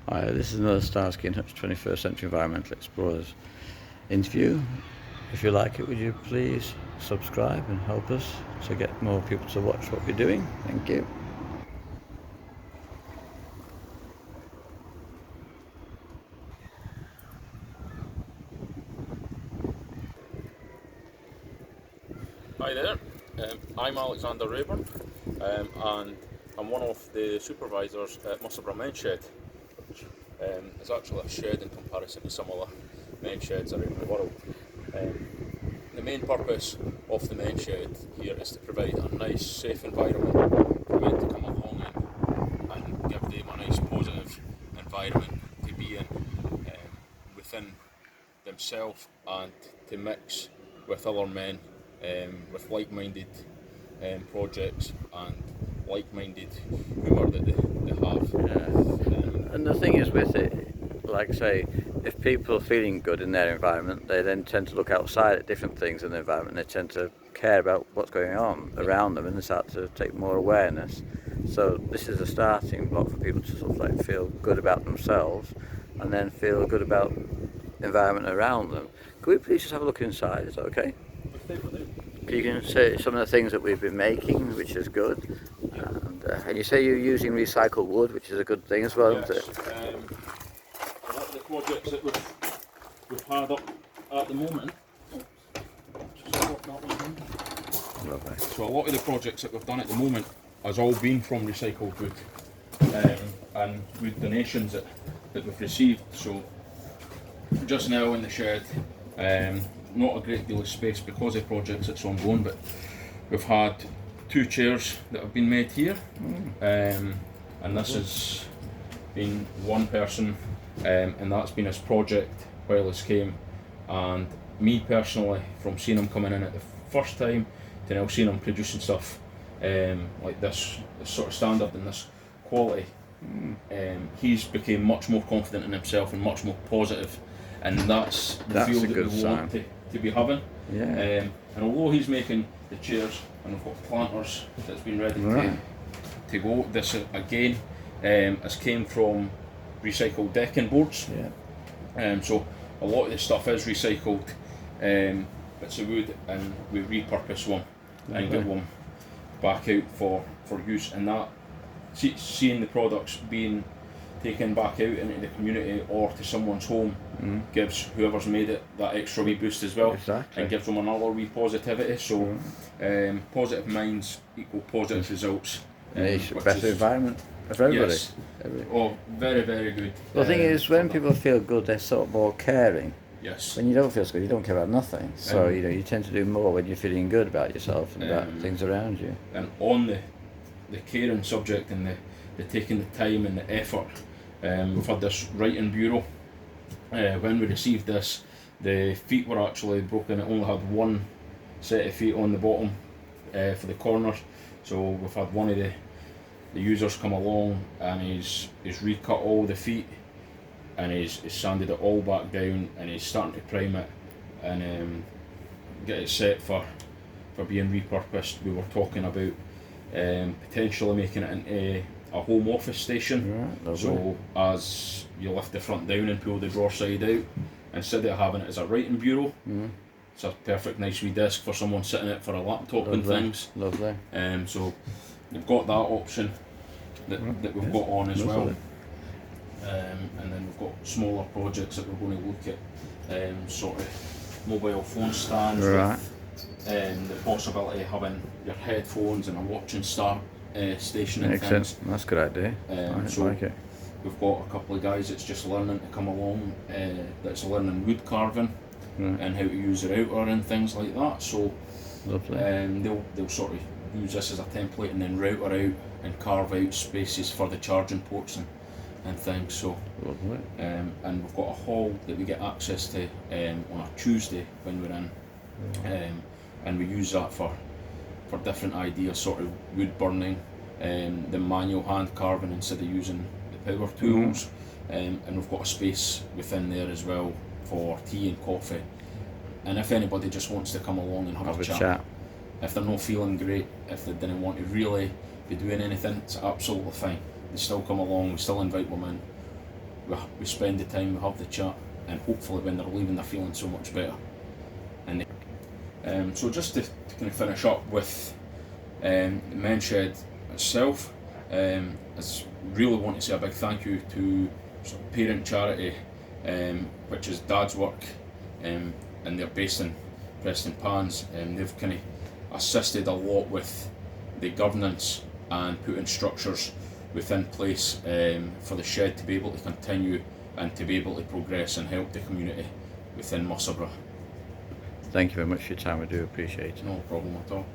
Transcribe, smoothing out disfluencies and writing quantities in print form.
Hi, this is another Starsky&Hutch 21st Century Environmental Explorers interview. If you like it, would you please subscribe and help us to get more people to watch what we're doing? Thank you. Hi there, I'm Alexander Rayburn, and I'm one of the supervisors at Musselburgh Men's Shed, which is actually a shed in comparison to some other men's sheds around the world. The main purpose of the men's shed here is to provide a nice, safe environment for men to come along and give them a nice, positive environment to be in within themselves and to mix with other men with like-minded projects and like-minded humour that they have. Yeah. And the thing is with it, like I say, if people are feeling good in their environment, they then tend to look outside at different things in the environment. They tend to care about what's going on around them, and they start to take more awareness. So this is a starting block for people to sort of like feel good about themselves, and then feel good about the environment around them. Could we please just have a look inside? Is that okay? You can say some of the things that we've been making, which is good. And you say you're using recycled wood, which is a good thing as well, Yes, isn't it? a lot of the projects that we've had up at the moment. Lovely. So a lot of the projects that we've done at the moment has all been from recycled wood and wood donations that we've received. So just now in the shed, not a great deal of space because of projects that's ongoing, but we've had 2 chairs that have been made here, and this has been one person, and that's been his project while this came, and me personally, from seeing him coming in at the first time to now seeing him producing stuff like this sort of standard and this quality, he's became much more confident in himself and much more positive, and that's the feel that we want to be having. Yeah. And although he's making the chairs and we've got planters that's been ready to go, this again has came from recycled decking boards. Yeah. So a lot of the stuff is recycled bits of wood, and we repurpose one and get one back out for use, and that seeing the products being taken back out into the community or to someone's home gives whoever's made it that extra wee boost as well. Exactly. And gives them another wee positivity. So positive minds equal positive results. It's a better environment for everybody. Yes. Oh, very, very good. Well, the thing is, when people feel good, they're sort of more caring. Yes. When you don't feel so good, you don't care about nothing. So you tend to do more when you're feeling good about yourself and about things around you. And on the caring subject and the taking the time and the effort, we've had this writing bureau. When we received this, the feet were actually broken. It only had one set of feet on the bottom for the corners. So we've had one of the users come along and he's recut all the feet and he's sanded it all back down, and he's starting to prime it and get it set for being repurposed. We were talking about potentially making it into a home office station. Right, so as you lift the front down and pull the drawer side out, instead of having it as a writing bureau, it's a perfect nice wee desk for someone sitting at for a laptop and things. Lovely. So you've got that option that we've got on as well. And then we've got smaller projects that we're going to look at, sort of mobile phone stands with the possibility of having your headphones and a watching start station and Makes things. sense. That's a good idea. I So like it. we've got a couple of guys that's just learning to come along, that's learning wood carving and how to use the router and things like that. So Lovely. they'll sort of use this as a template and then router out and carve out spaces for the charging ports and things. So Lovely. and we've got a hall that we get access to on a Tuesday when we're in, and we use that for different ideas, sort of wood burning, the manual hand carving instead of using the power tools, and we've got a space within there as well for tea and coffee. And if anybody just wants to come along and have a chat, if they're not feeling great, if they didn't want to really be doing anything, it's absolutely fine. They still come along, we still invite them in. we spend the time, we have the chat, and hopefully when they're leaving they're feeling so much better. And so just to kind of finish up with the men's shed itself, I really want to say a big thank you to sort of parent charity, which is Dad's Work, and they're based in Preston Pans, and they've kind of assisted a lot with the governance and putting structures within place for the shed to be able to continue and to be able to progress and help the community within Musselburgh. Thank you very much for your time. I do appreciate it. No problem at all.